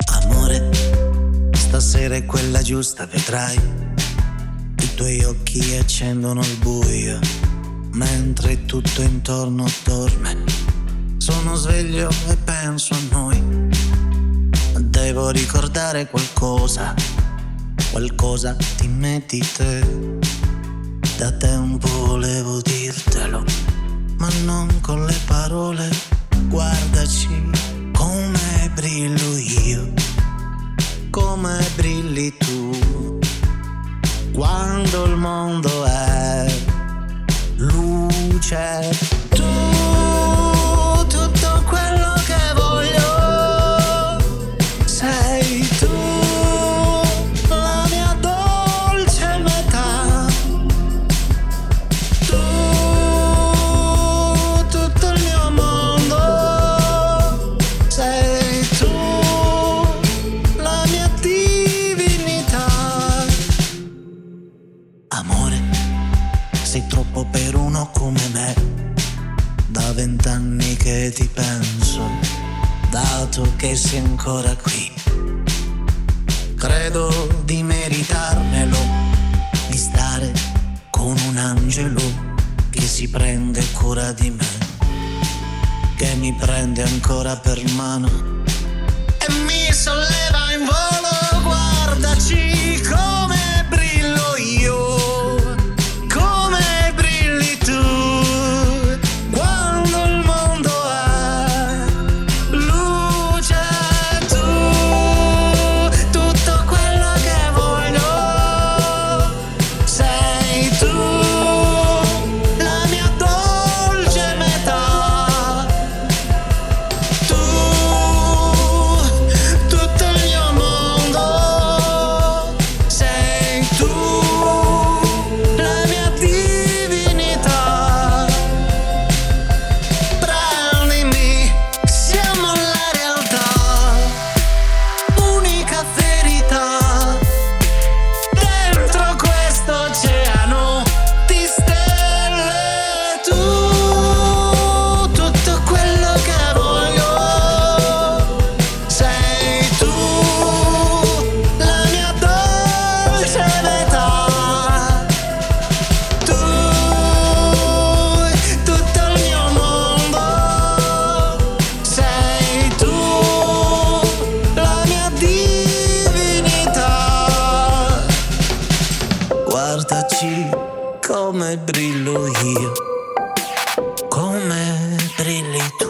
Amore, stasera è quella giusta, vedrai. I tuoi occhi accendono il buio, mentre tutto intorno dorme. Sono sveglio e penso a noi. Devo ricordare qualcosa, qualcosa di me, di te. Da tempo volevo dirtelo, ma non con le parole. Guardaci come brillo io, come brilli tu, quando il mondo è luce. Tu, tutto quello che voglio, sei tu, la mia dolce metà. Tu, tutto il mio mondo, sei tu, la mia divinità. Amore, sei troppo per uno come me. Da 20 anni che ti penso, dato che sei ancora qui. Credo di meritarmelo, di stare con un angelo che si prende cura di me, che mi prende ancora per mano e mi solleva in volo. Guardaci come brillo io, come brilli tu, quando il mondo è luce. Tu, tutto quello che voglio, sei tu, la mia dolce metà. Tu, tutto il mio mondo, sei tu, la mia divinità. Prendimi, siamo la realtà, unica verità, dentro questo oceano di stelle. Tu, tutto quello che voglio, sei tu, la mia dolce metà. Tu, tutto il mio mondo, sei tu, la mia divinità. Guardaci come brillo io, come brilli tu.